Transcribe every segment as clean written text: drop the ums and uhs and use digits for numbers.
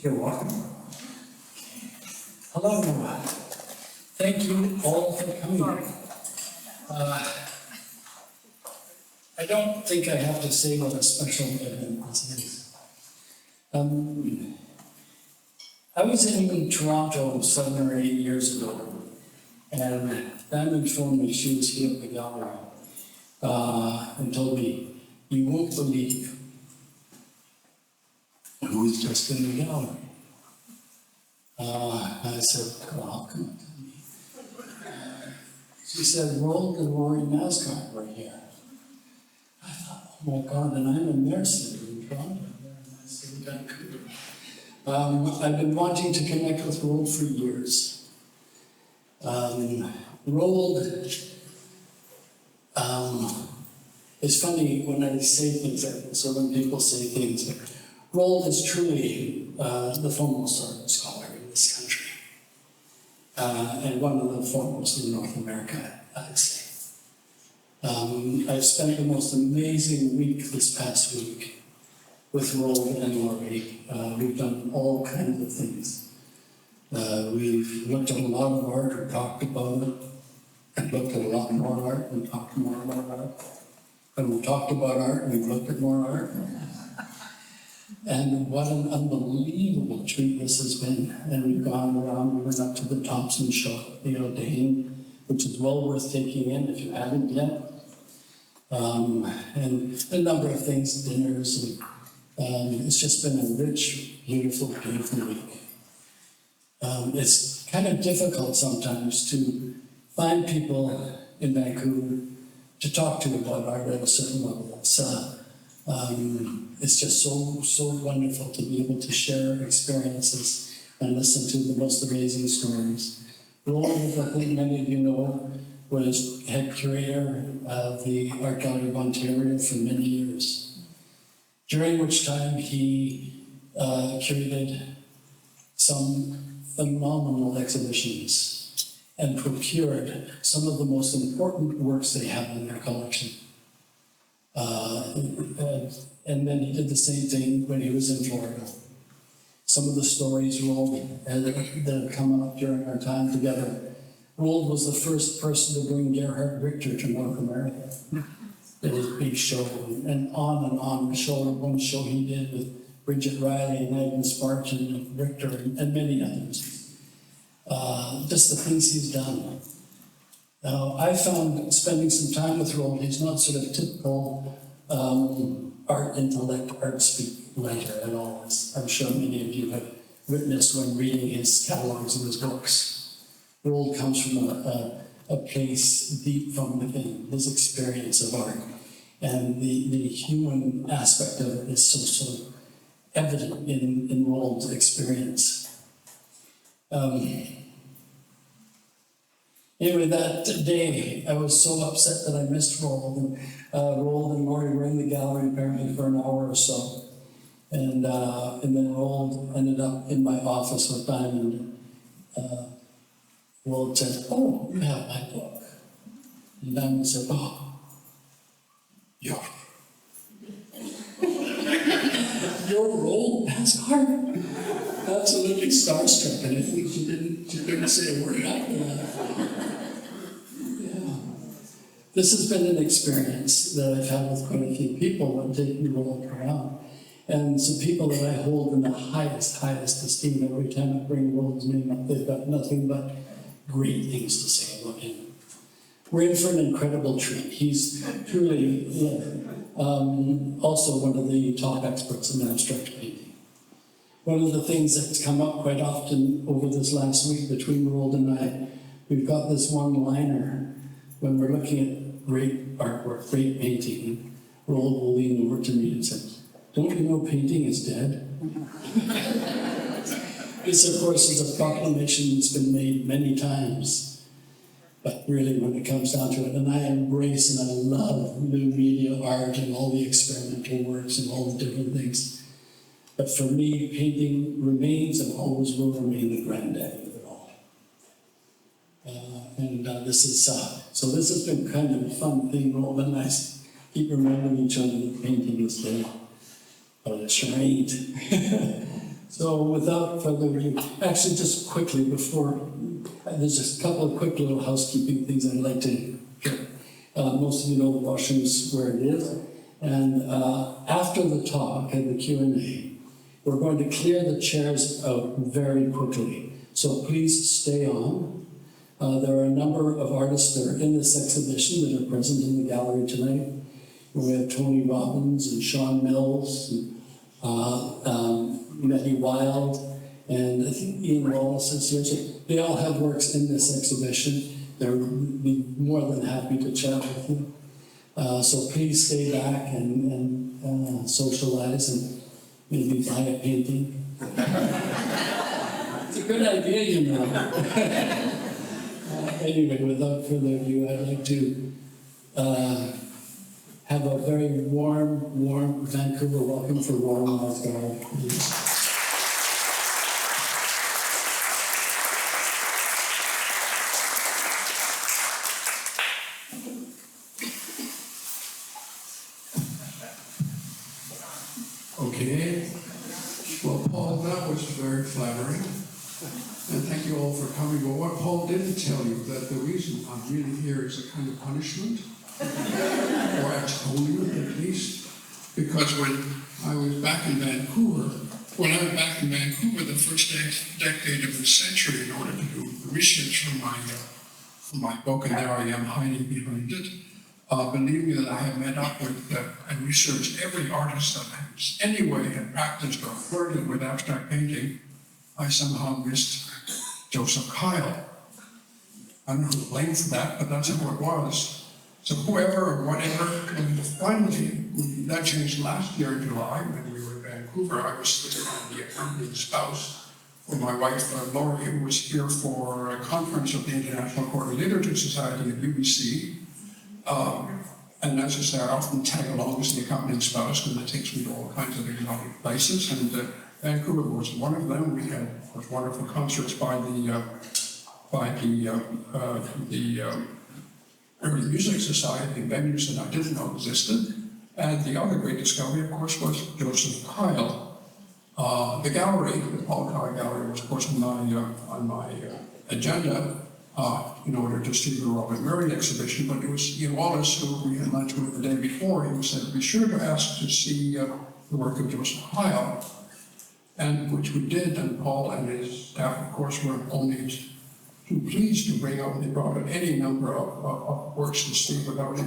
You're welcome. Hello. Thank you all for coming. I don't think I have to say what a special event this is. I was in Toronto 7 or 8 years ago, and Pam informed me she was here at the gallery and told me, "You won't believe who was just in the gallery." I said, "Well, come on, tell me." She said, "Roald and Roald Nasgaard were here." I thought, "Oh my God," and I'm in their city in Toronto, they're in my city, Vancouver. I've been wanting to connect with Roald for years. Roald, it's funny when I say things, so when people say things, Roald is truly the foremost art scholar in this country, and one of the foremost in North America, I'd say. I've spent the most amazing week this past week with Roald and Laurie. We've done all kinds of things. We've looked at a lot of art, or talked about it, and looked at a lot more art, and talked more about art. And we've talked about art, and we've looked at more art. And what an unbelievable treat this has been. And we've gone around, we went up to the Thompson show at the O'Dane, which is well worth taking in if you haven't yet. And a number of things, dinners, and it's just been a rich, beautiful, beautiful week. It's kind of difficult sometimes to find people in Vancouver to talk to about art at a certain level. It's just so wonderful to be able to share experiences and listen to the most amazing stories. Roald, I think many of you know, was head curator of the Art Gallery of Ontario for many years, during which time he curated some phenomenal exhibitions and procured some of the most important works they have in their collection. And then he did the same thing when he was in Florida. Some of the stories Roald that have come up during our time together. Roald was the first person to bring Gerhard Richter to North America at his big show, and on the show. One show he did with Bridget Riley and Agnes Spartan and Richter and many others. Just the things he's done. Now, I found spending some time with Roald, he's not sort of typical art intellect, art speak writer at all, as I'm sure many of you have witnessed when reading his catalogs and his books. Roald comes from a place deep from within, his experience of art. And the human aspect of it is so evident in Roald's experience. Anyway, that day, I was so upset that I missed Roald. And Roald and Laurie were in the gallery apparently for an hour or so. And then Roald ended up in my office with Diamond. Roald said, "Oh, you have my book." And Diamond said, "Oh, you're Roald Nasgaard?" Absolutely starstruck, and I think she couldn't say a word after that. Yeah. This has been an experience that I've had with quite a few people when taking Roald around. And some people that I hold in the highest esteem. Every time I bring Roald's name up, they've got nothing but great things to say about him. We're in for an incredible treat. He's truly also one of the top experts in abstract painting. One of the things that's come up quite often over this last week between Roald and I, we've got this one-liner when we're looking at great artwork, great painting. Roald will lean over to me and say, "Don't you know painting is dead?" This, of course, is a proclamation that's been made many times. But really, when it comes down to it, and I embrace and I love new media art and all the experimental works and all the different things. But for me, painting remains and always will remain the granddaddy of it all. This is, so this has been kind of a fun thing, Roald and I keep reminding each other that painting is there, but it sure ain't. So without further ado, actually just quickly before, there's just a couple of quick little housekeeping things I'd like to get. Most of you know the washroom's where it is. And after the talk and the Q&A, we're going to clear the chairs out very quickly. So please stay on. There are a number of artists that are in this exhibition that are present in the gallery tonight. We have Tony Robbins and Sean Mills, and Matty Wild, and I think Ian Wallace is here. So they all have works in this exhibition. They'll be more than happy to chat with you. So please stay back and socialize and maybe buy a painting. It's a good idea, you know. Anyway, without further ado, I'd like to have a very warm Vancouver welcome for Roald Nasgaard, please. Okay. Well, Paul, that was very flattering. And thank you all for coming. But what Paul didn't tell you, that the reason I'm really here is a kind of punishment, or atonement at least, because when I was back in Vancouver, the first decade of the century, in order to do research for my book, and there I am hiding behind it, believe me that I have met up with and researched every artist that has anyway had practiced or flirted with abstract painting. I somehow missed Joseph Kyle. I don't know who to blame for that, but that's how it was. So whoever or whatever, and finally, that changed last year in July when we were in Vancouver. I was the accompanying spouse for my wife, Laurie, who was here for a conference of the International Court of Literature Society at UBC. And as I say, I often tag along as the accompanying spouse because it takes me to all kinds of exotic places. And Vancouver was one of them. We had wonderful concerts by the Early Music Society, venues that I didn't know existed. And the other great discovery, of course, was Joseph Kyle. The gallery, the Paul Kyle Gallery, was of course on my agenda in order to see the Robert Murray exhibition, but it was Ian Wallace, who we had lunch with the day before. He said, be sure to ask to see the work of Joseph Kyle. And which we did, and Paul and his staff, of course, were only too pleased to bring out. They brought out any number of works to see without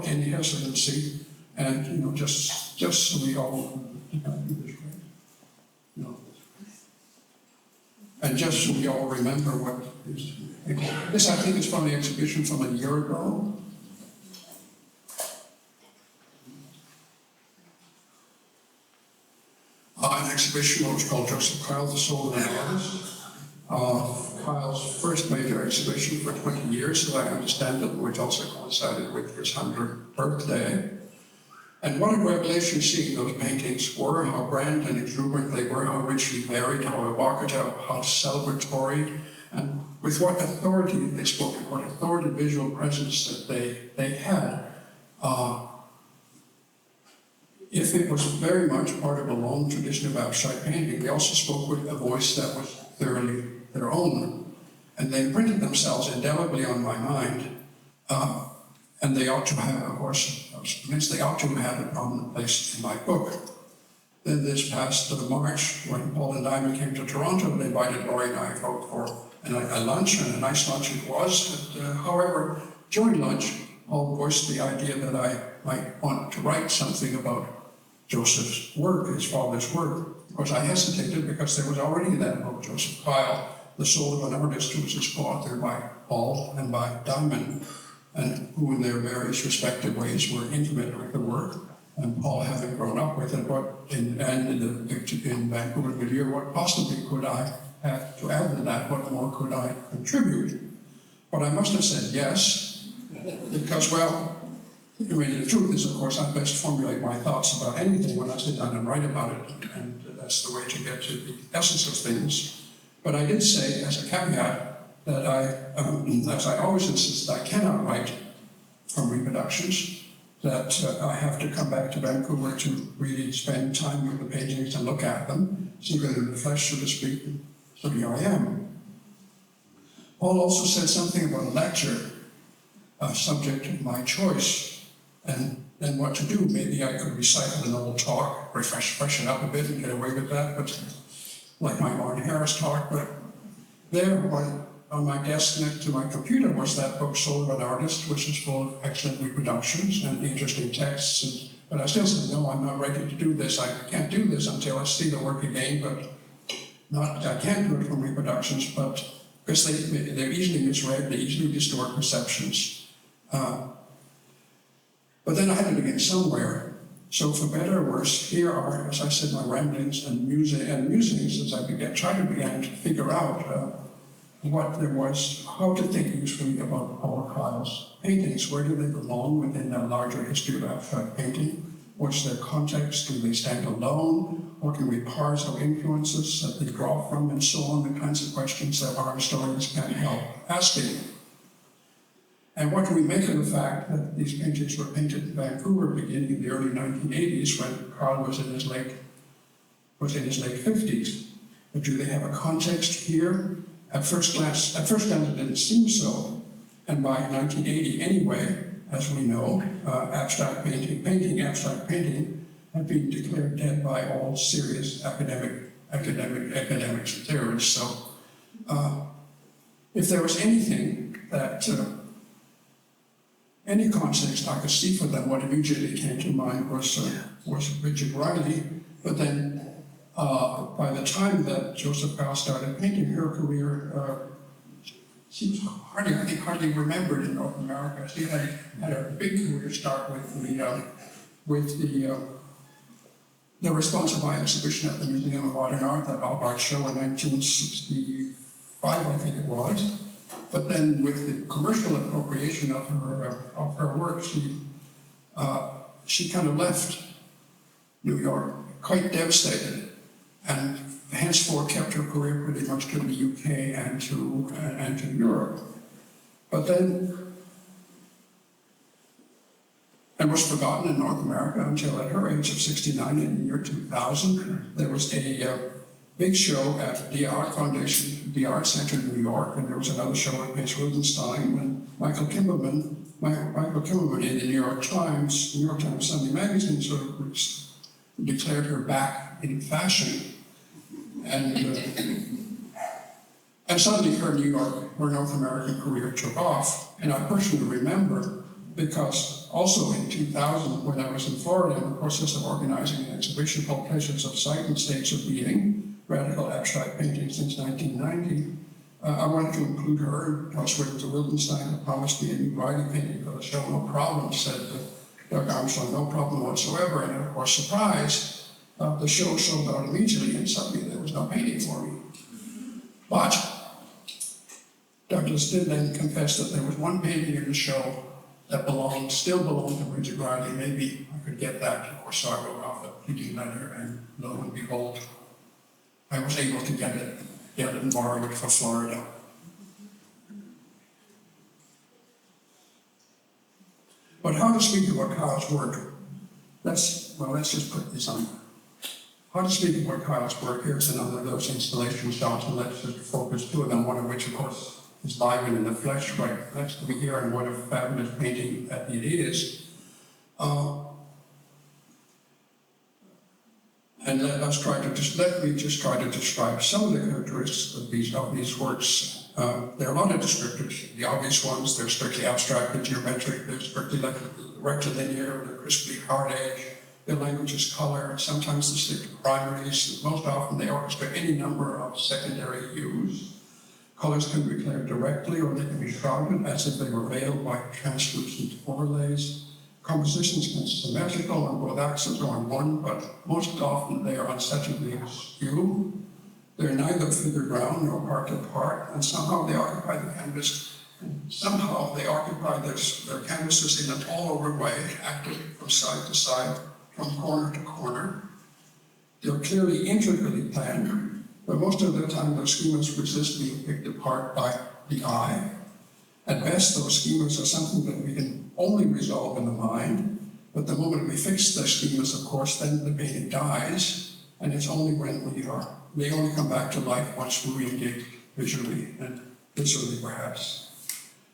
any hesitancy, and just so we all and just so we all remember what is. This, I think, is from the exhibition from a year ago. An exhibition that was called Joseph Kyle, The Soul of an Artist. Kyle's first major exhibition for 20 years, as I understand it, which also coincided with his 100th birthday. And what a revelation seeing those paintings were, how grand and exuberant they were, how richly varied, how evocative, how celebratory, and with what authority they spoke, what authoritative visual presence that they had. If it was very much part of a long tradition of abstract painting, they also spoke with a voice that was thoroughly their own. And they imprinted themselves indelibly on my mind. And they ought to have, of course, I was convinced they ought to have had a prominent place in my book. Then this past March, when Paul and Diamond came to Toronto, they invited Laurie and I out for a lunch, and a nice lunch it was. However, during lunch, Paul voiced the idea that I might want to write something about Joseph's work, his father's work. Of course, I hesitated because there was already that book, Joseph Kyle, The Soul of an Artist, who was co-authored by Paul and by Diamond, and who in their various respective ways were intimate with the work. And Paul having grown up with it, in Vancouver milieu, what possibly could I have to add to that? What more could I contribute? But I must have said yes, because, well, the truth is, of course, I best formulate my thoughts about anything when I sit down and write about it, and that's the way to get to the essence of things. But I did say, as a caveat, that as I always insist, I cannot write from reproductions, that I have to come back to Vancouver to really spend time with the paintings and look at them, see them in the flesh, so to speak. So here I am. Paul also said something about a lecture, a subject of my choice, and then what to do. Maybe I could recycle an old talk, freshen up a bit and get away with that, but like my Martin Harris talk. But there on my desk next to my computer was that book, Soul of an Artist, which is full of excellent reproductions and interesting texts. But I still said, no, I'm not ready to do this. I can't do this until I see the work again, but I can't do it from reproductions, but because they're easily misread, they easily distort perceptions. But then I had to begin somewhere. So for better or worse, here are, as I said, my ramblings and musings as I began to figure out what there was, how to think usefully about Paul Kyle's paintings. Where do they belong within a larger history of abstract painting? What's their context? Do they stand alone? Or can we parse our influences that they draw from, and so on, the kinds of questions that our historians can't help asking. And what do we make of the fact that these paintings were painted in Vancouver beginning in the early 1980s when Carl was in his late 50s? But do they have a context here? At first glance, it didn't seem so. And by 1980 anyway, as we know, abstract painting had been declared dead by all serious academics and theorists. So if there was anything that any context I could see for them, what immediately came to mind was Richard Riley. But then by the time that Joseph Kyle started painting, her career, she was hardly remembered in North America. She had a big career start with the responsive eye exhibition at the Museum of Modern Art, that Albright show in 1965, I think it was. But then with the commercial appropriation of her work, she kind of left New York quite devastated, and henceforth kept her career pretty much to the UK and to Europe. But then, and was forgotten in North America until at her age of 69 in the year 2000, there was a big show at the Art Foundation, the Art Center in New York, and there was another show at Pace Wildenstein when Michael Kimmelman in the New York Times Sunday Magazine sort of declared her back in fashion. And suddenly her North American career took off. And I personally remember, because also in 2000, when I was in Florida in the process of organizing an exhibition called Pleasures of Sight and States of Being, Radical Abstract Painting since 1990, I wanted to include her. I was written to Wildenstein, who promised me a new Riley painting for the show. No problem, said Doug Armstrong, no problem whatsoever. And of course, surprise, the show sold out immediately, and suddenly there was no painting for me. But Douglas did then confess that there was one painting in the show that still belonged to Richard Riley. Maybe I could get that. Of course, so I wrote off a pleading letter, and lo and behold, I was able to get it and borrow it for Florida. But how to speak about Kyle's work? Let's just put this on. How to speak about Kyle's work? Here's another of those installation shots, and let's just focus two of them, one of which, of course, is live and in the flesh right next to me here, and what a fabulous painting that it is. And let me just try to describe some of the characteristics of these works. There are a lot of descriptors. The obvious ones, they're strictly abstract and geometric, they're strictly rectilinear, they're crisply hard edge, their language is color, sometimes they stick to primaries, most often they orchestrate any number of secondary hues. Colors can be declared directly, or they can be shrouded as if they were veiled by translucent overlays. Compositions can be symmetrical on both axes or on one, but most often they are unsettlingly askew. They're neither figure ground nor part to part, and somehow they occupy the canvas. Somehow they occupy their canvases in an all-over way, acting from side to side, from corner to corner. They're clearly intricately planned, but most of the time those schemas resist being picked apart by the eye. At best, those schemas are something that we can only resolve in the mind, but the moment we fix the schemas, of course, then the painting dies, and it's only when they only come back to life once we engage visually, and visually perhaps.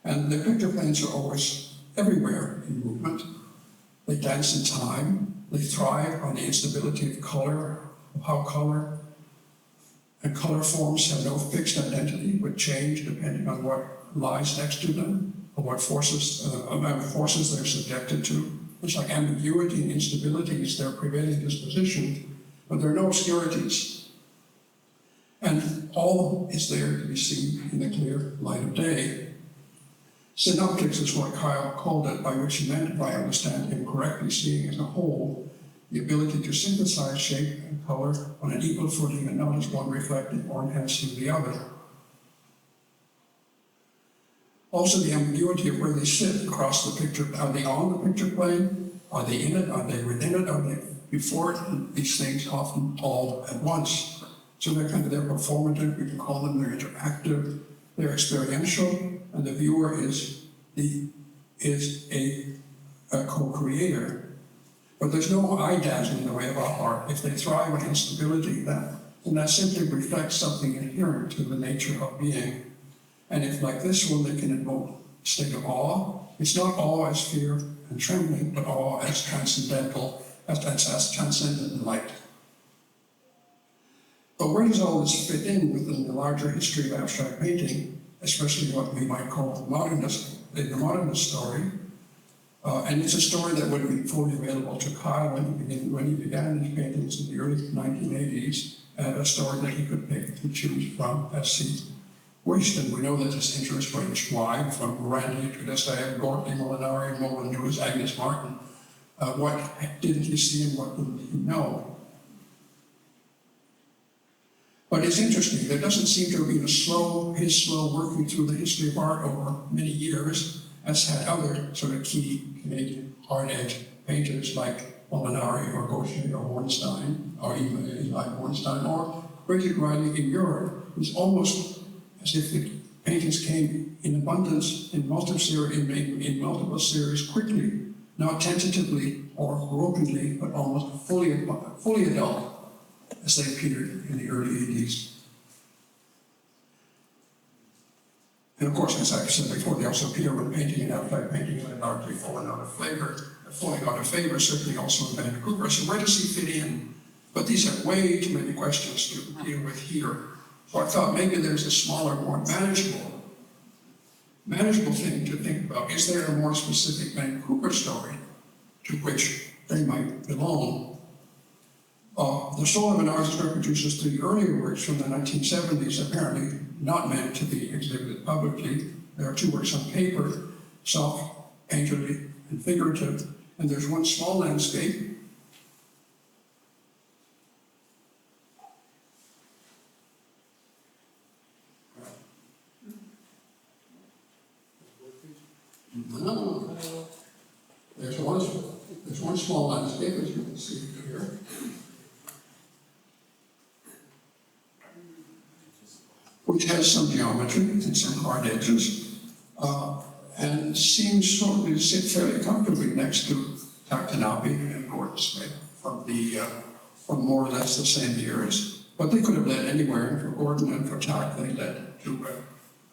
And the picture planes are always everywhere in movement. They dance in time, they thrive on the instability of color, of how color and color forms have no fixed identity, but change depending on what lies next to them, or what forces they're subjected to. It's like ambiguity and instability is their prevailing disposition, but there are no obscurities. And all is there to be seen in the clear light of day. Synoptics is what Kyle called it, by which he meant, if I understand him correctly, seeing as a whole, the ability to synthesize shape and color on an equal footing and not as one reflecting or enhancing the other. Also, the ambiguity of where they sit across the picture. Are they on the picture plane? Are they in it? Are they within it? Are they before it? These things often all at once. So they're performative, we can call them, they're interactive, they're experiential, and the viewer is a co-creator. But there's no eye-dazzling in the way of our art. If they thrive on instability, then that simply reflects something inherent to the nature of being. And if, like this one, they can invoke a state of awe, it's not awe as fear and trembling, but awe as transcendental, as transcendent light. But where does all this fit in within the larger history of abstract painting, especially what we might call the modernist story? And it's a story that would be fully available to Kyle when he began his paintings in the early 1980s, and a story that he could pick and choose from as he wished. And we know that his interests ranged wide, from Randy to Dostoevsky, Gorky, Molinari, Molyneux, Agnes Martin. What did he see and what didn't he know? But it's interesting, there doesn't seem to have been his slow working through the history of art over many years, as had other sort of key Canadian hard edge painters like Molinari or Gaucher or Hornstein, or even Eli Hornstein, or Bridget Riley in Europe. It was almost as if the paintings came in abundance in multiple series quickly, not tentatively or gropingly, but almost fully adult, as they appeared in the early 80s. And of course, as I've said before, they also appear when painting and abstract painting had largely falling out of favor, certainly also in Vancouver. So where does he fit in? But these are way too many questions to deal with here. So I thought maybe there's a smaller, more manageable thing to think about. Is there a more specific Vancouver story to which they might belong? The Soul of an Artist reproduces three earlier works from the 1970s, apparently not meant to be exhibited publicly. There are two works on paper, soft, painterly, and figurative, and there's one small landscape. No. There's one small landscape, as you can see here. Which has some geometry and some hard edges, and seems sort of to sit fairly comfortably next to Taktanabi and Gordon Smith from more or less the same years. But they could have led anywhere, and for Gordon and for Tak, they led to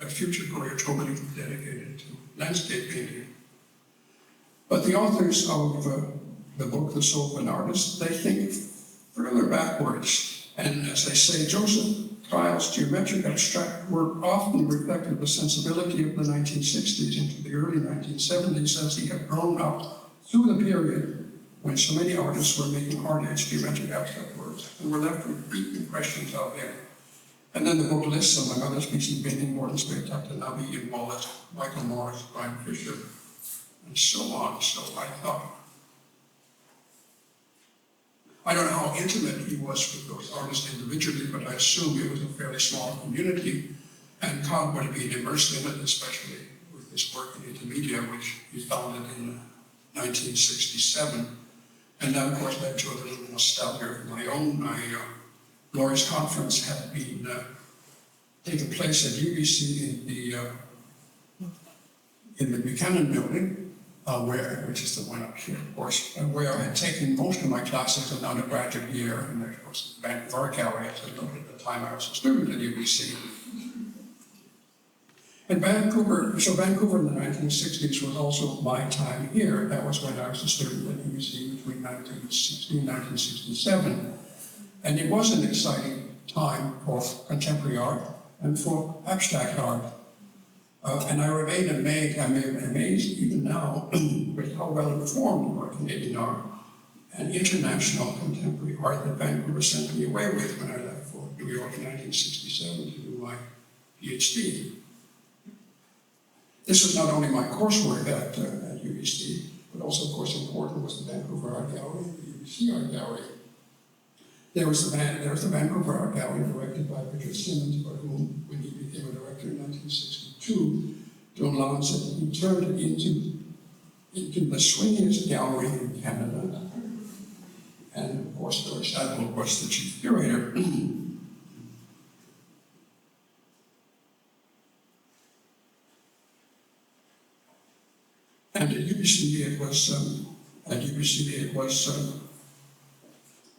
a future career totally dedicated to landscape painting. But the authors of the book, The Soul of an Artist, they think further backwards. And as they say, Joseph Kyle's geometric abstract work often reflected the sensibility of the 1960s into the early 1970s, as he had grown up through the period when so many artists were making hard-edged geometric abstract works and were left with deep impressions of him. And then the book lists, among others, P.C. Binning, Gordon Smith, Taktanabi, Ian Wallet, Michael Morris, Brian Fisher, and so on. So I thought, I don't know how intimate he was with those artists individually, but I assume it was a fairly small community, and Kyle would have been immersed in it, especially with his work in Intermedia, which he founded in 1967. And that, of course, led to a little nostalgia of my own. I Laurie's conference had been taking place at UBC in the Buchanan building, which is the one up here, of course, where I had taken most of my classes in undergraduate year, and of course, the Vancouver Gallery, as I noted at the time I was a student at UBC. And Vancouver in the 1960s was also my time here. That was when I was a student at UBC between 1960 and 1967. And it was an exciting time for contemporary art and for abstract art. And I remain amazed even now with how well informed our Canadian art and international contemporary art that Vancouver sent me away with when I left for New York in 1967 to do my PhD. This was not only my coursework at UBC, but also, of course, important was the Vancouver Art Gallery, the UBC Art Gallery. There was the Vancouver Art Gallery, directed by Richard Simmons, but whom, when he became a director in 1962, John Lon said that he turned it into the swingiest gallery in Canada. And of course, Doris Admiral was the chief curator. And at UBC it was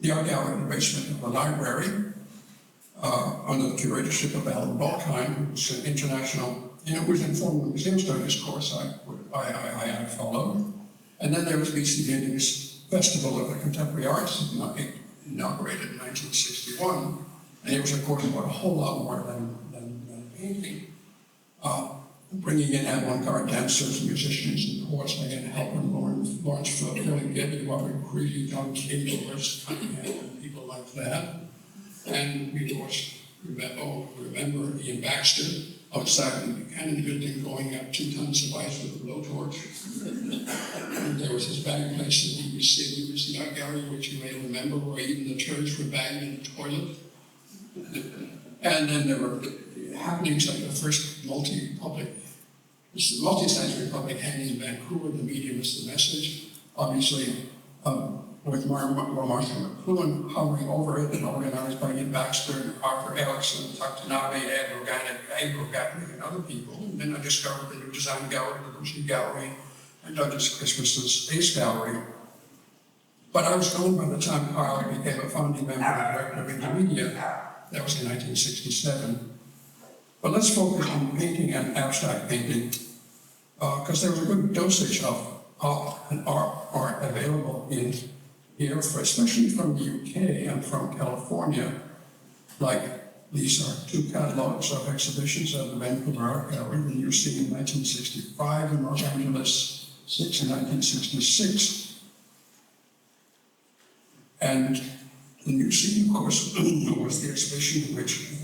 the art gallery in the basement of the library, under the curatorship of Alan Balkheim, who was an international, who was informed the museum studies course I followed. And then there was BC Vienning's Festival of the Contemporary Arts, inaugurated in 1961. And it was, of course, about a whole lot more than painting. Bringing in avant-garde dancers, musicians, and poets like Anne Halpern, Lawrence Philip, Debbie, Robert Creedy, John Cage, and people like that. And we, of course, remember Ian Baxter outside the Buchanan building going up 2 tons of ice with a blowtorch. And there was his bag place in the UBC Art Gallery, which you may remember, where even the turds were bagged in the toilet. And then there were happenings like the first multi-sensory public hanging in Vancouver. The medium is the message. Obviously, with Martha McLuhan hovering over it and organized by Ian Baxter and Arthur Erickson, Taktanabe, Ed Rogatney, and other people. And then I discovered the New Design Gallery, the Lucy Gallery, and Douglas Christmas's Ace Gallery. But I was gone by the time Carl became a founding member and director of Intermedia. That was in 1967. But let's focus on painting and abstract painting, because there was a good dosage of art available in here, especially from the UK and from California. Like, these are 2 catalogs of exhibitions at the Vancouver Art Gallery, the New Sea in 1965 and Los Angeles 6 in 1966. And the New Sea, of course, was the exhibition in which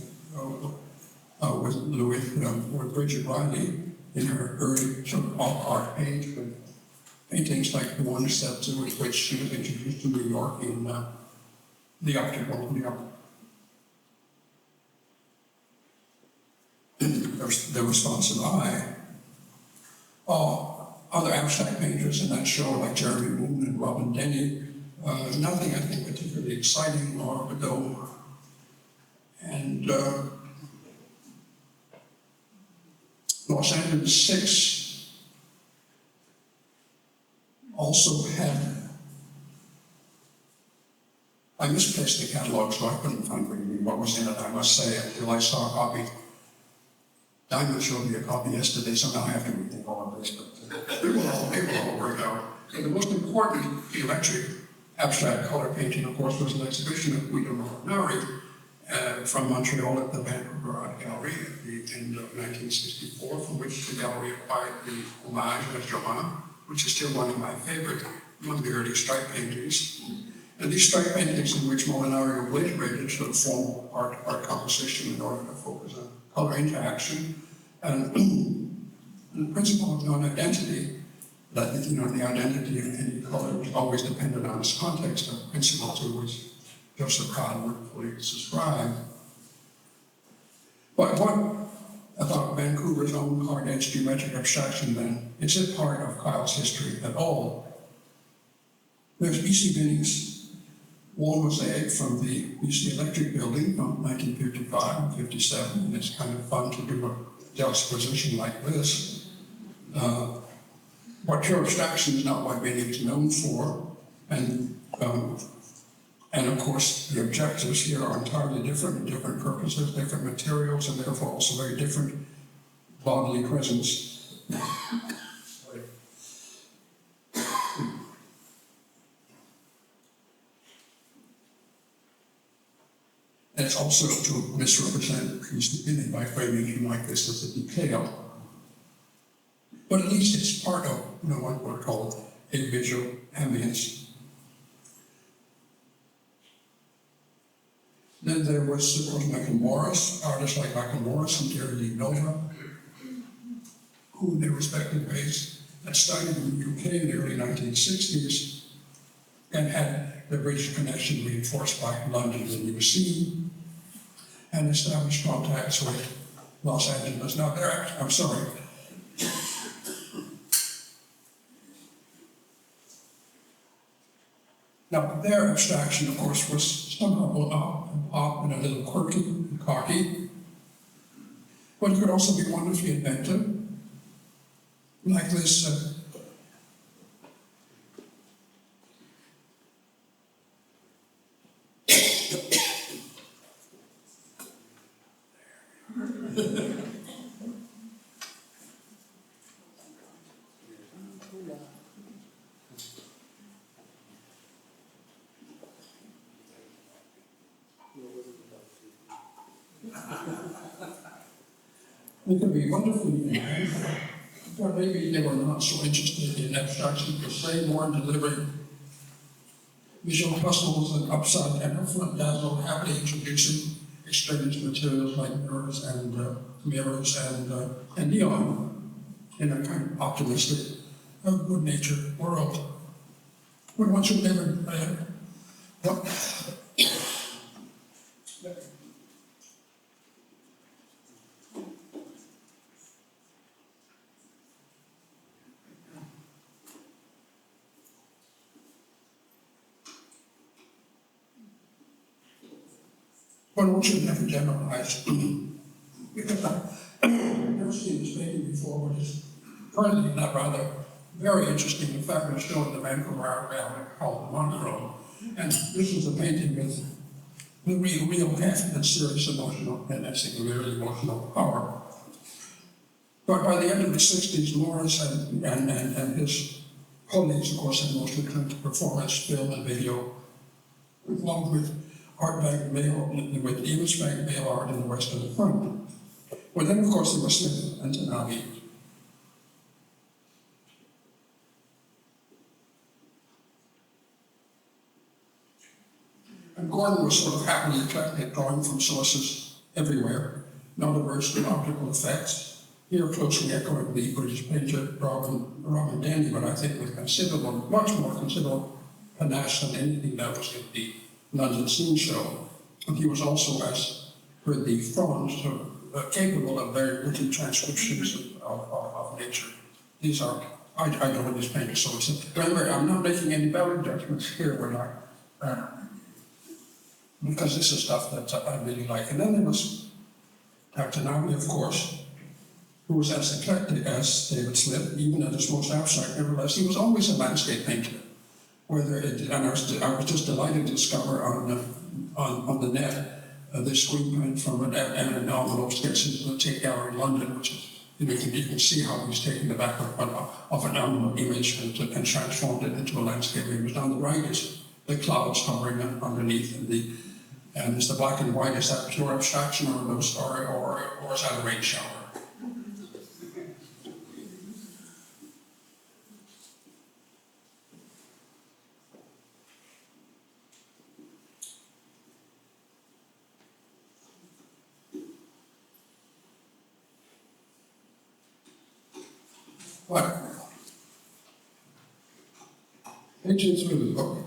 with Bridget Riley in her early sort of art page with paintings like the ones with which she was introduced to New York in the optical, the responsive eye. Other abstract painters in that show, like Jeremy Moon and Robin Denny, nothing I think particularly exciting or Godot. And Los Angeles 6 also had, I misplaced the catalog, so I couldn't find really what was in it, I must say, until I saw a copy. Diamond showed me a copy yesterday, so now I have to rethink all of this, but it will all work out. So the most important electric abstract color painting, of course, was an exhibition of Guido Molinari from Montreal at the Vancouver Art Gallery at the end of 1964, from which the gallery acquired the Hommage à Johann, which is still one of my favorite among the early stripe paintings. And these stripe paintings in which Molinari obliterated sort of formal art composition in order to focus on color interaction and the principle of non-identity, that the identity of any color is always dependent on its context, a principle to which Joseph Kahn would fully subscribe. But what about Vancouver's own hard-edged geometric abstraction then? Is it part of Kyle's history at all? There's BC Vinning's wall mosaic from the BC Electric Building from 1955 and 57, and it's kind of fun to do a juxtaposition like this. What pure abstraction is not what Benning is known for, and of course the objectives here are entirely different purposes, different materials, and therefore also very different bodily presence. And it's also to misrepresent a piece of beginning by framing him like this as a detail. But at least it's part of what we're called a visual ambience. Then there was, of course, Michael Morris, artists like Michael Morris and Gary Lee Nova, who in their respective ways had studied in the UK in the early 1960s and had the British connection reinforced by London and the New Scene, and established contacts with Los Angeles. Now, I'm sorry. Now, their abstraction, of course, was somehow up and a little quirky and cocky, but it could also be wonderfully inventive, like this. It could be wonderfully inventive, but maybe they were not so interested in abstraction per se, more in delivering visual puzzles and upside and upfront dazzle, happily introducing extraneous materials like mirrors and neon in a kind of optimistic, good-natured world. But one should never, one should never generalize. Because I've never seen this painting before, which is currently not rather very interesting. In fact, it's still in the Vancouver Art Gallery called Monochrome. And this is a painting with the real heft and serious emotional, and I think really emotional power. But by the end of the 60s, Morris and his colleagues, of course, had mostly turned to performance, film, and video, along with art bank mail, with image bank mail art in the West of the Front. Well, then, of course, there was Smith and Tanabe. And Gordon was sort of happily eclectic, drawing from sources everywhere, not averse to optical effects. Here, closely echoing the British painter Robin Denny, but I think with much more considerable panache than anything that was in the London Scene Show. And he was also, as with the Franz, capable of very witty transcriptions of nature. These are, I know these painters, so it's, remember, I'm not making any value judgments here, we're not, because this is stuff that I really like. And then there was Tanabe, of course, who was as eclectic as David Smith, even at his most abstract. Nevertheless, he was always a landscape painter. And I was just delighted to discover on the net this screen print from an envelope sketches of the Tate Gallery in London, which is, you can see how he's taken the back of an envelope image and transformed it into a landscape image. On the right is the clouds hovering underneath, and is the black and white, is that pure abstraction or is that a rain shower? But pages through the book.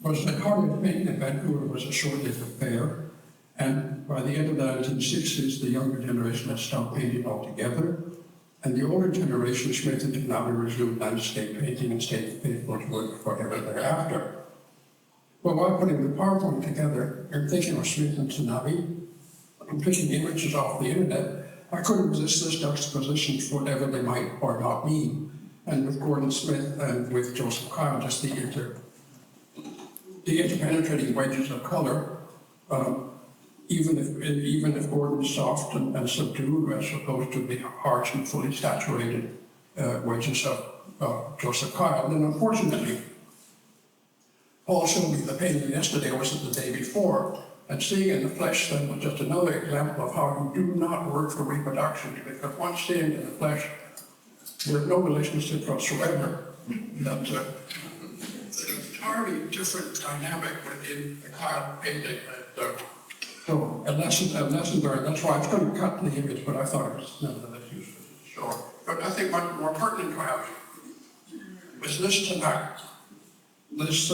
Was the Cardiff painting in Vancouver was a short-lived affair, And by the end of the 1960s, the younger generation had stopped painting altogether. And the older generation, Smith and Tanabe, resumed landscape painting and stayed faithful to it forever thereafter. Well, while putting the PowerPoint together, I'm thinking of Smith and Tanabe, I'm picking images off the internet. I couldn't resist this juxtaposition for whatever they might or not mean. And with Gordon Smith and with Joseph Kyle, just the interpenetrating wedges of color, even if Gordon's soft and subdued, as opposed to the harsh and fully saturated wedges of Joseph Kyle. And then unfortunately, Paul showed me the painting yesterday, or was it the day before? And seeing in the flesh then was just another example of how you do not work for reproduction, because once seeing in the flesh, there's no relationship whatsoever. That's an entirely different dynamic within the Kyle painting. So a lesson learned. That's why I was going to cut the image, but I thought it was nevertheless useful to show. But I think much more pertinent perhaps is this tonight. This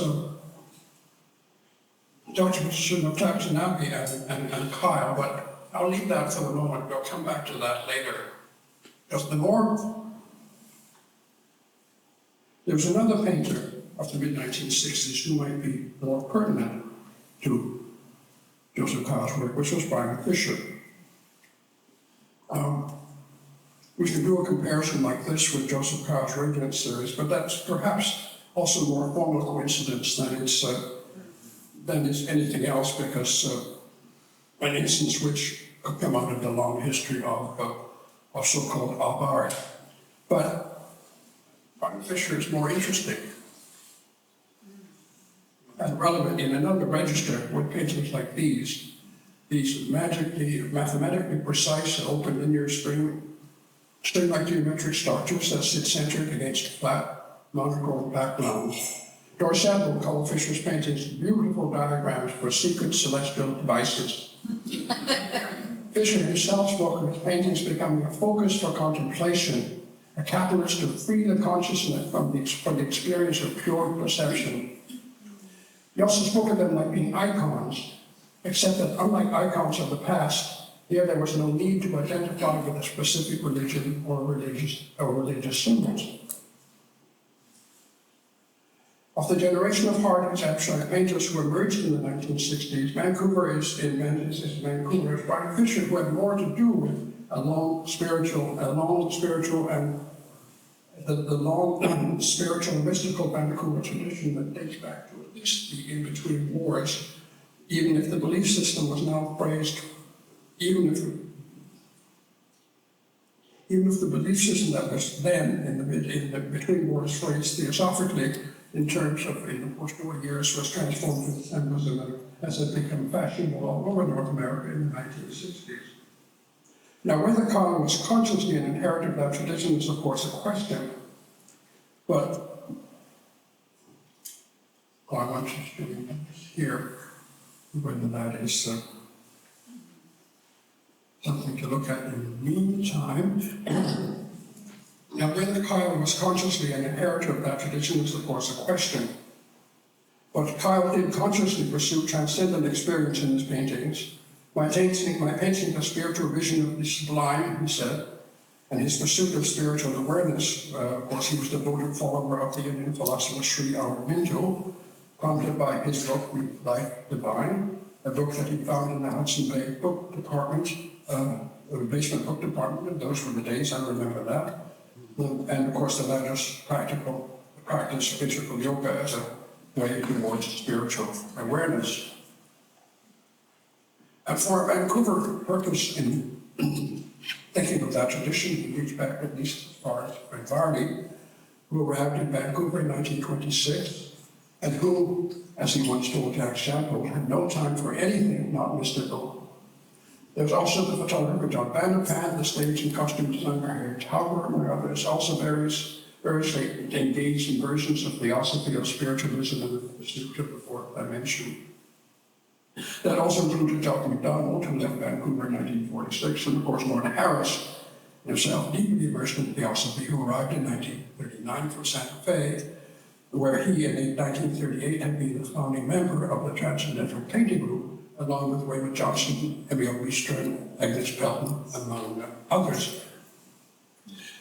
juxtaposition of Tanabe and Kyle, but I'll leave that for the moment. We'll come back to that later. Because there's another painter of the mid-1960s who might be more pertinent to Joseph Kyle's work, which was Brian Fisher. We can do a comparison like this with Joseph Kyle's Radiant series, but that's perhaps also more formal coincidence than is anything else, because an instance which could come out of the long history of so-called op art. But Brian Fisher is more interesting and relevant in another register with paintings like these mathematically precise, open linear string-like geometric structures that sit centered against flat, monochrome backgrounds. Dorset will call Fisher's paintings beautiful diagrams for secret celestial devices. Fisher himself spoke of his paintings becoming a focus for contemplation, a catalyst to free the consciousness from the experience of pure perception. He also spoke of them like being icons, except that unlike icons of the past, here there was no need to identify with a specific religion or religious symbols. Of the generation of hard abstract painters who emerged in the 1960s, Vancouver is Brian Fisher, who had more to do with the long spiritual and mystical Vancouver tradition that dates back to at least the in-between wars, even if the belief system was now phrased, even if the belief system that was then in the between wars phrased theosophically in terms of in the post-war years was transformed into symbolism as it became fashionable all over North America in the 1960s. Now, whether Kyle was consciously an inheritor of that tradition is, of course, a question. But I want you to hear whether that is something to look at in the meantime. Now, whether Kyle was consciously an inheritor of that tradition is, of course, a question. But Kyle did consciously pursue transcendent experience in his paintings. My painting a spiritual vision of the sublime, he said, and his pursuit of spiritual awareness. Of course, he was a devoted follower of the Indian philosopher Sri Aurobindo, prompted by his book, Life Divine, a book that he found in the Hudson Bay book department, the basement book department, and those were the days, I remember that. And of course, the latter's practice physical yoga as a way towards spiritual awareness. And for a Vancouver purpose in thinking of that tradition, he reached back at least as far as Fred Varney, who arrived in Vancouver in 1926, and who, as he once told Jack Shample, had no time for anything not mystical. There's also the photographer John Vanderpan, the stage and costume designer Harry Tauber, among others, also variously engaged in versions of theosophy of spiritualism and the pursuit of the fourth dimension. That also included Dr. MacDonald, who left Vancouver in 1946, and of course Lorna Harris, himself deeply immersed in theosophy, who arrived in 1939 from Santa Fe, where he in 1938 had been the founding member of the Transcendental Painting Group, along with Raymond Johnson, Emil Eastern, Agnes Pelton, among others.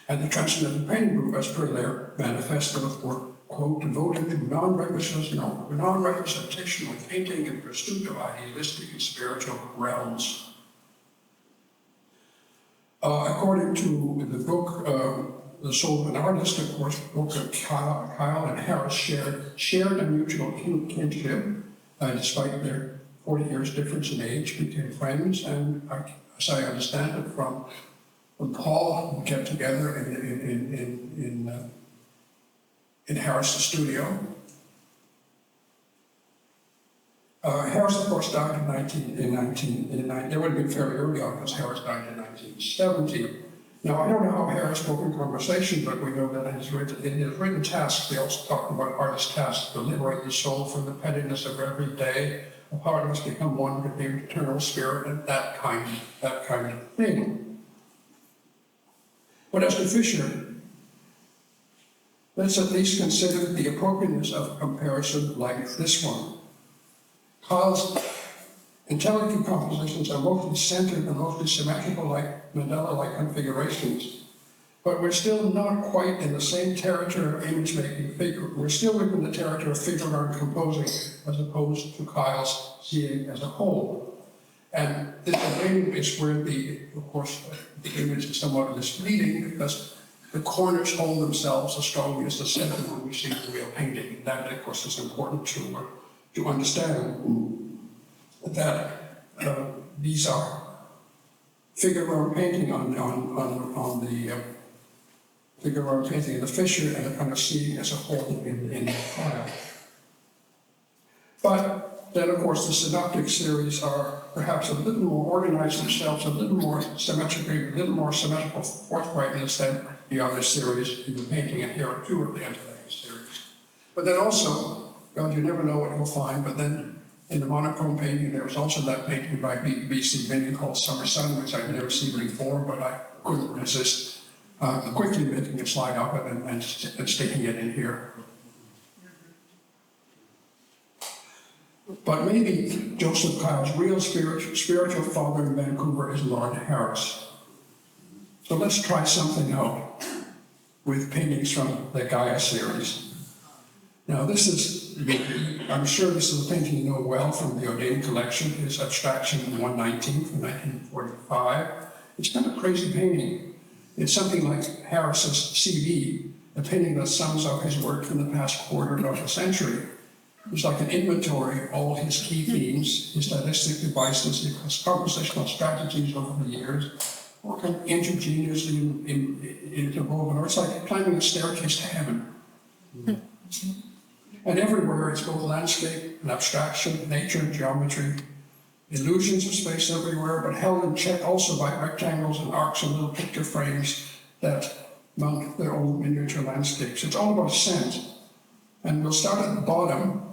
And the Transcendental Painting Group, as per their manifesto, were, quote, devoted to non-representational painting in pursuit of idealistic and spiritual realms. According to the book, The Soul of an Artist, of course, the book of Kyle and Harris shared a mutual kinship, despite their 40 years difference in age, became friends, and as I understand it from Paul, who kept together in Harris' studio. Harris, of course, died they would have been fairly early on, because Harris died in 1970. Now, I don't know how Harris spoke in conversation, but we know that in his written tasks, they also talk about artist tasks to liberate the soul from the pettiness of every day. The heart must become one with the eternal spirit, and that kind of thing. But as to Fisher, let's at least consider the appropriateness of a comparison like this one. Kyle's intelligent compositions are mostly centered and mostly symmetrical, like mandala-like configurations. But we're still not quite in the same territory of image-making figure. We're still within the territory of figure art composing, as opposed to Kyle's seeing as a whole. And this again is where of course, the image is somewhat misleading, because the corners hold themselves as strongly as the center when we see the real painting. That, of course, is important to understand that these are figure art painting on the figure art painting in the Fisher, and a kind of seeing as a whole in the file. But then, of course, the synoptic series are perhaps a little more organized themselves, a little more symmetrical forthrightness than the other series in the painting, and here are two of the anti series. But then also, God, you never know what you'll find, but then in the monochrome painting, there was also that painting by B.C. Minnie called Summer Sun, which I'd never seen before, but I couldn't resist quickly making a slide of it and sticking it in here. But maybe Joseph Kyle's real spiritual father in Vancouver is Lord Harris. So let's try something out with paintings from the Gaia series. Now this is, I'm sure this is a painting you know well from the O'Dane collection, his Abstraction 119 from 1945. It's kind of a crazy painting. It's something like Harris's CV, a painting that sums up his work from the past quarter of a century. It's like an inventory of all his key themes, his stylistic devices, his compositional strategies over the years, all kind of ingeniously interwoven, or it's like climbing a staircase to heaven. And everywhere it's both landscape and abstraction, nature and geometry, illusions of space everywhere, but held in check also by rectangles and arcs and little picture frames that mount their own miniature landscapes. It's all about scent. And we'll start at the bottom.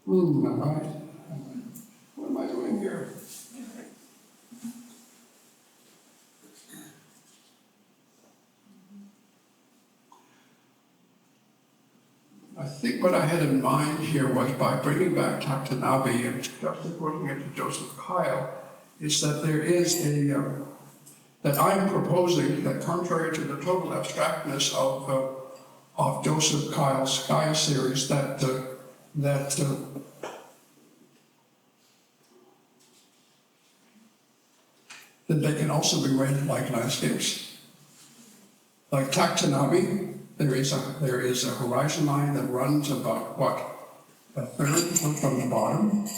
All right. What am I doing here? I think what I had in mind here was, by bringing back Taktanabi and juxtaposing it to Joseph Kyle, is that there is that I'm proposing that, contrary to the total abstractness of Joseph Kyle's Gaia series, that they can also be read like landscapes. Like Taktanabi, there is a horizon line that runs about, a third from the bottom.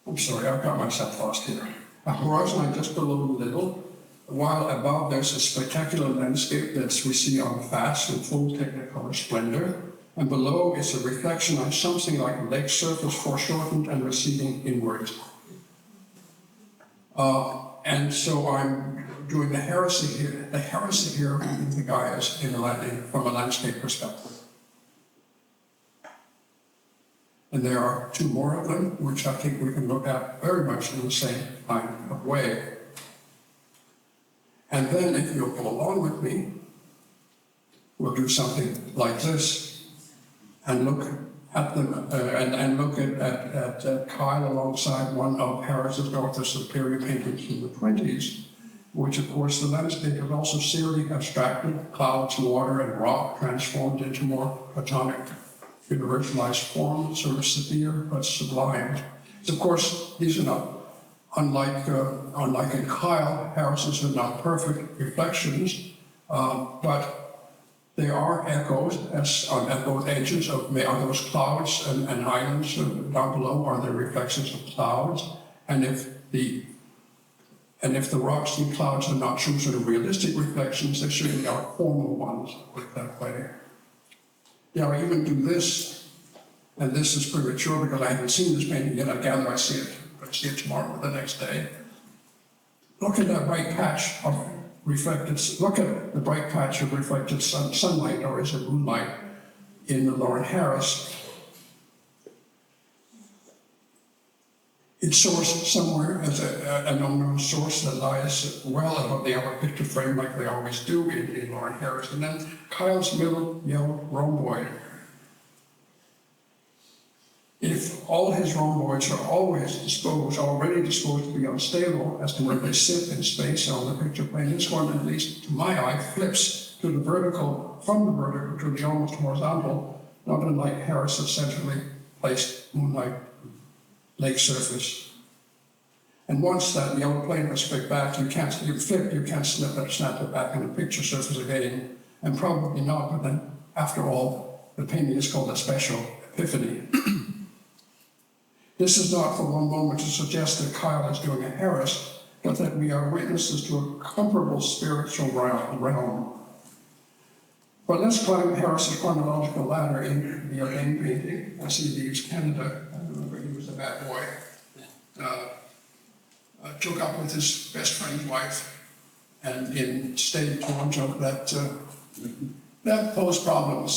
I'm sorry, I've got myself lost here. A horizon line just below the middle, while above there's a spectacular landscape that we see on vast and full technicolor splendor, and below is a reflection on something like a lake surface foreshortened and receding inwards. And so I'm doing the heresy here in the Gaias from a landscape perspective. And there are two more of them, which I think we can look at very much in the same kind of way. And then, if you'll go along with me, will do something like this and look at them and look at Kyle alongside one of Harris's North Superior paintings from the 20s, which of course the landscape is also serially abstracted, clouds, water, and rock transformed into more platonic, universalized forms, sort of severe but sublime. Of course, these are not, unlike in Kyle, Harris's are not perfect reflections, but they are echoes at both edges of those clouds and islands down below are the reflections of clouds. And if the rocks and clouds are not true sort of realistic reflections, they certainly are formal ones, put it that way. Yeah, I even do this, and this is premature because I haven't seen this painting yet. I gather I see it. I'll see it tomorrow or the next day. Look at that bright patch of look at the bright patch of reflected sunlight, or is it moonlight, in the Lauren Harris. It's sourced somewhere as an unknown source that lies well above the outer picture frame, like they always do in Lauren Harris. And then Kyle's middle yellow rhomboid. If all his rhomboids are already disposed to be unstable as to where they sit in space on the picture plane, this one, at least to my eye, flips to the vertical, from the vertical to the almost horizontal, not unlike Harris's centrally placed moonlight lake surface. And once that yellow plane was flipped back, you can't snap it back on the picture surface again, and probably not, but then, after all, the painting is called a special epiphany. This is not for one moment to suggest that Kyle is doing a Harris, but that we are witnesses to a comparable spiritual realm. But let's climb Harris's chronological ladder in the Elaine painting. I see he leaves Canada. I remember he was a bad boy. Took up with his best friend's wife, and in stayed in Toronto. That posed problems.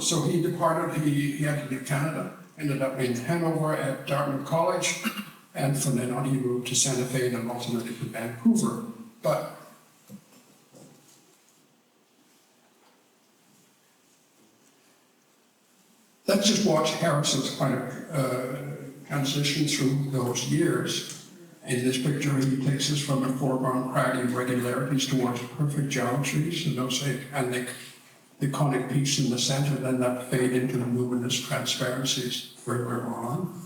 So he departed. He had to leave Canada. Ended up in Hanover at Dartmouth College, and from then on he moved to Santa Fe and ultimately to Vancouver. But let's just watch Harris's kind of transition through those years. In this picture, he takes us from a foreground craggy irregularities towards perfect geometries, and the conic piece in the center, then that fade into the luminous transparencies further on.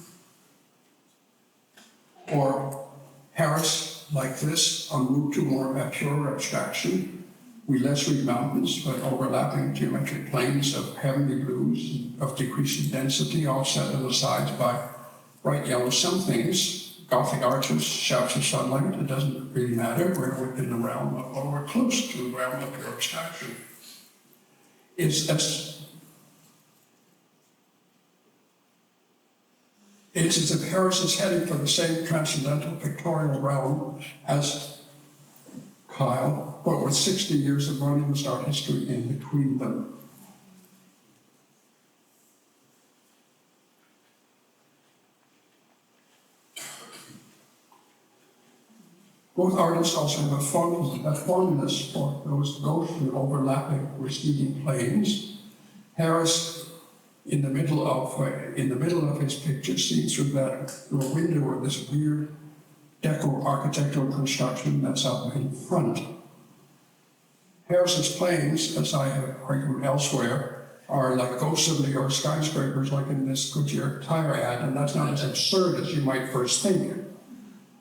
Or Harris, like this, en route to more of a pure abstraction. We less read mountains, but overlapping geometric planes of heavenly blues, of decreasing density, offset on the sides by bright yellow somethings. Gothic arches, shafts of sunlight, it doesn't really matter. We're within the realm of, or we're close to the realm of pure abstraction. It's as if Harris is heading for the same transcendental pictorial realm as Kyle, but with 60 years of Running art history in between them. Both artists also have a fondness for those ghostly overlapping receding planes. Harris, in the middle of his picture, sees through a window of this weird deco architectural construction that's up in front. Harris's planes, as I have argued elsewhere, are like ghosts of New York skyscrapers, like in this Goodyear tire ad, and that's not as absurd as you might first think.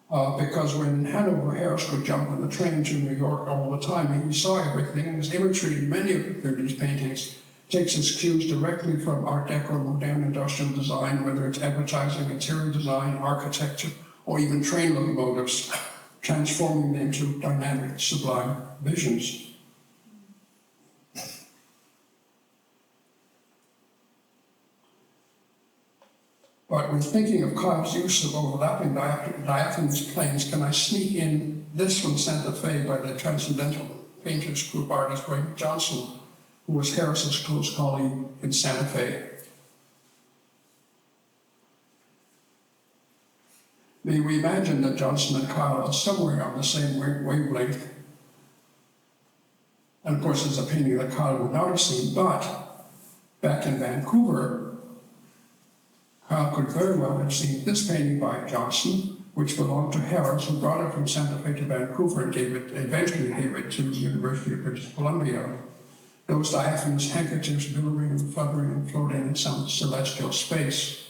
Because when Hanover, Harris would jump on the train to New York all the time, and he saw everything, and his imagery in many of these paintings takes its cues directly from Art Deco, modern industrial design, whether it's advertising, interior design, architecture, or even train locomotives, transforming them into dynamic, sublime visions. But when thinking of Kyle's use of overlapping diaphanous planes, can I sneak in this from Santa Fe by the Transcendental Painters Group artist Wayne Johnson, who was Harris's close colleague in Santa Fe. May we imagine that Johnson and Kyle are somewhere on the same wavelength, And of course, it's a painting that Kyle would not have seen, but back in Vancouver, Kyle could very well have seen this painting by Johnson, which belonged to Harris, who brought it from Santa Fe to Vancouver and eventually gave it to the University of British Columbia. Those diaphanous handkerchiefs billowing and fluttering and floating in some celestial space.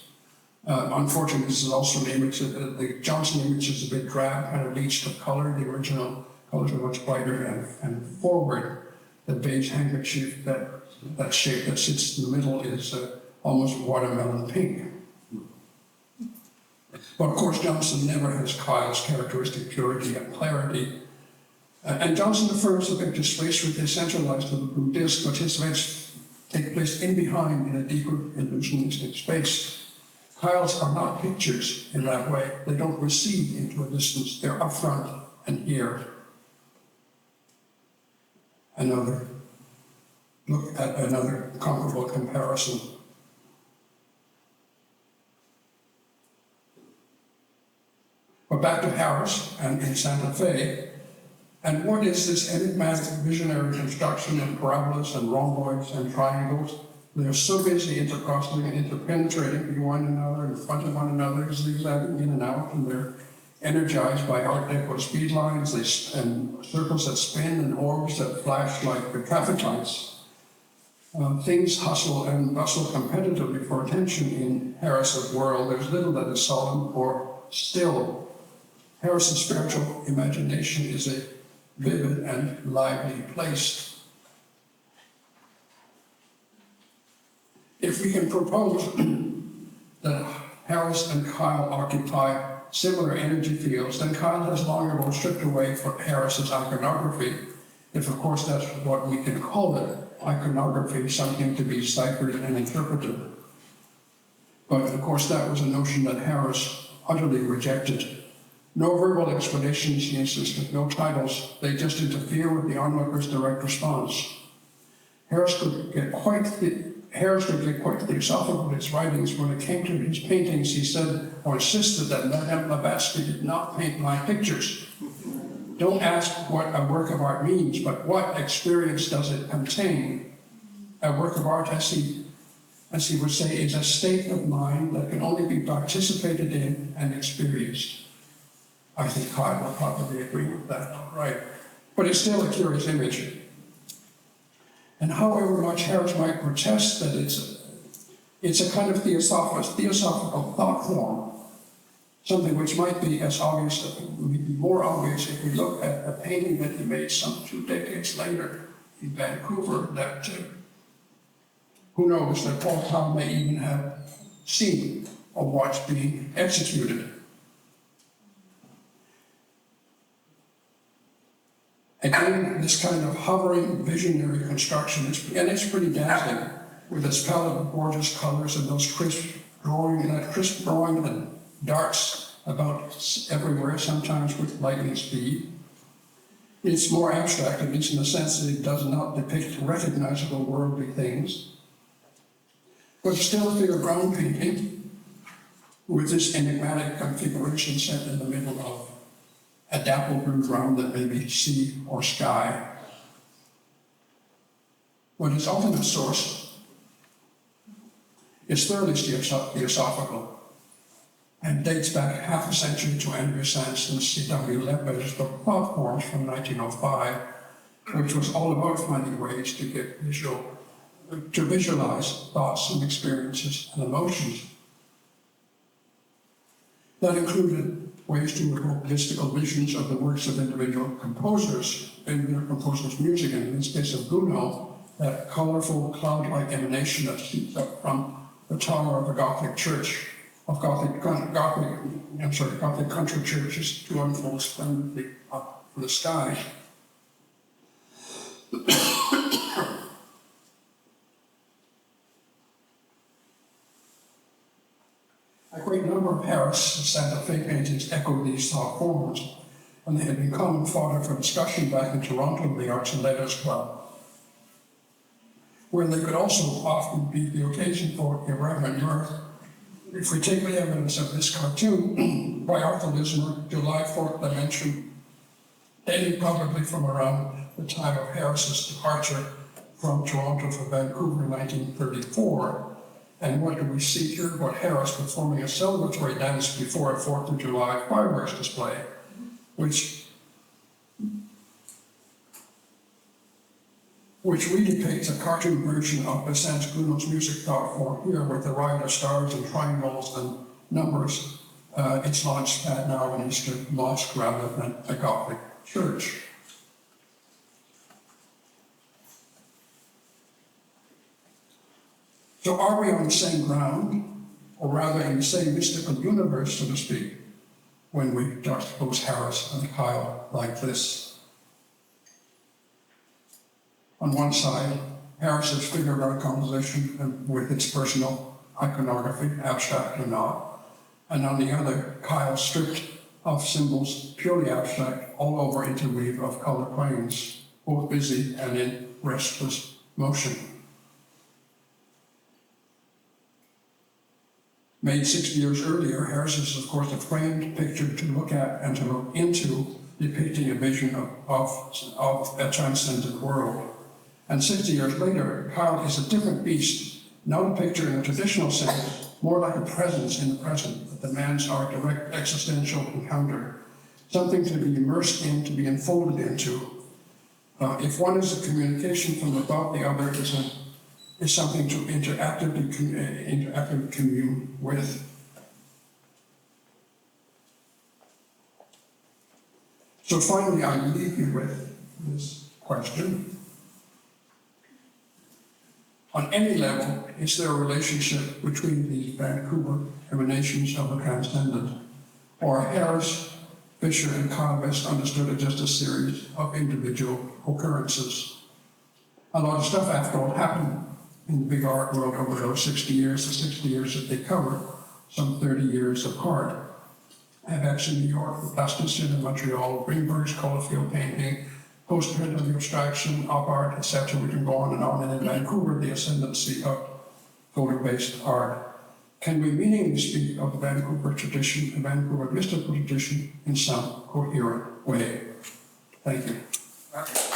Unfortunately, this is also an image, the Johnson image is a bit drab, kind of bleached of color. The original colors are much brighter and forward. The beige handkerchief, that shape that sits in the middle is almost watermelon pink. But of course, Johnson never has Kyle's characteristic purity and clarity. And Johnson affirms the picture space with his centralized to the blue disc, but his events take place in behind in a deeper illusionistic space. Kyle's are not pictures in that way. They don't recede into a distance. They're up front and here. Look at another comparable comparison. But back to Harris and in Santa Fe. And what is this enigmatic visionary construction of parabolas and rhomboids and triangles? They're so busy intercrossing and interpenetrating with one another in front of one another, zigzagging in and out, and they're energized by Art Deco speed lines and circles that spin and orbs that flash like the traffic lights. Things hustle and bustle competitively for attention in Harris's world. There's little that is solemn or still. Harris's spiritual imagination is a vivid and lively place. If we can propose that Harris and Kyle occupy similar energy fields, then Kyle has long ago stripped away for Harris's iconography, if of course that's what we can call it, iconography, something to be ciphered and interpreted. But of course that was a notion that Harris utterly rejected. No verbal explanations, he insisted, no titles, they just interfere with the onlooker's direct response. Harris could get quite philosophical in his writings. When it came to his paintings, he said or insisted that Madame Blavatsky did not paint my pictures. Don't ask what a work of art means, but what experience does it contain? A work of art, as he would say, is a state of mind that can only be participated in and experienced. I think Kyle will probably agree with that, right? But it's still a curious image. And however much Harris might protest that it's a kind of theosophical thought form, something which might be as obvious, would be more obvious if we look at a painting that he made some 2 decades later in Vancouver that, who knows, that Paul Kyle may even have seen or watched being executed. Again, this kind of hovering visionary construction it's pretty dazzling with its palette of gorgeous colors and those crisp drawing that darts about everywhere, sometimes with lightning speed. It's more abstract, at least in the sense that it does not depict recognizable worldly things. But still a figure ground painting with this enigmatic configuration set in the middle of a dapple blue ground that may be sea or sky. But its ultimate source is thoroughly theosophical and dates back half a century to Andrew Sandston's C.W. Lepper's book Thought Forms from 1905, which was all about finding ways to visualize thoughts and experiences and emotions. That included ways to evoke mystical visions of the works of individual composers, music, and in this case of Gounod, that colorful cloud-like emanation that shoots up from the tower of a Gothic church, of Gothic country churches to unfold splendidly up in the sky. A great number of Harris Santa Fe paintings echo these thought forms, and they had been common fodder for discussion back in Toronto at the Arts and Letters Club, where they could also often be the occasion for irreverent mirth. If we take the evidence of this cartoon by Arthur Lismer, July 4th dimension, dating probably from around the time of Harris's departure from Toronto for Vancouver in 1934. And what do we see here? What Harris performing a celebratory dance before a 4th of July fireworks display, which we depict a cartoon version of Besant's Gounod's music thought form here with the riot of stars and triangles and numbers. It's launched pad now in Eastern Mosque rather than a Gothic church. So are we on the same ground, or rather in the same mystical universe, so to speak, when we juxtapose Harris and Kyle like this? On one side, Harris's figure art composition and with its personal iconography, abstract or not, and on the other, Kyle stripped of symbols, purely abstract, all over interweave of color planes, both busy and in restless motion. Made 60 years earlier, Harris is, of course, a framed picture to look at and to look into, depicting a vision of a transcendent world. And 60 years later, Kyle is a different beast, not a picture in a traditional sense, more like a presence in the present that demands our direct existential encounter, something to be immersed in, to be enfolded into. If one is a communication from the thought, the other is something to interactively commune with. So finally, I leave you with this question. On any level, is there a relationship between these Vancouver emanations of the transcendent? Or Harris, Fisher, and Kyle best understood as just a series of individual occurrences? A lot of stuff, after all, happened in the big art world over those 60 years, the 60 years that they cover, some 30 years apart. FX in New York, the plasticine in Montreal, Greenberg's color field painting, post-print of the abstraction, op art, etc. We can go on. And in Vancouver, the ascendancy of photo-based art. Can we meaningfully speak of the Vancouver tradition, the Vancouver mystical tradition, in some coherent way? Thank you.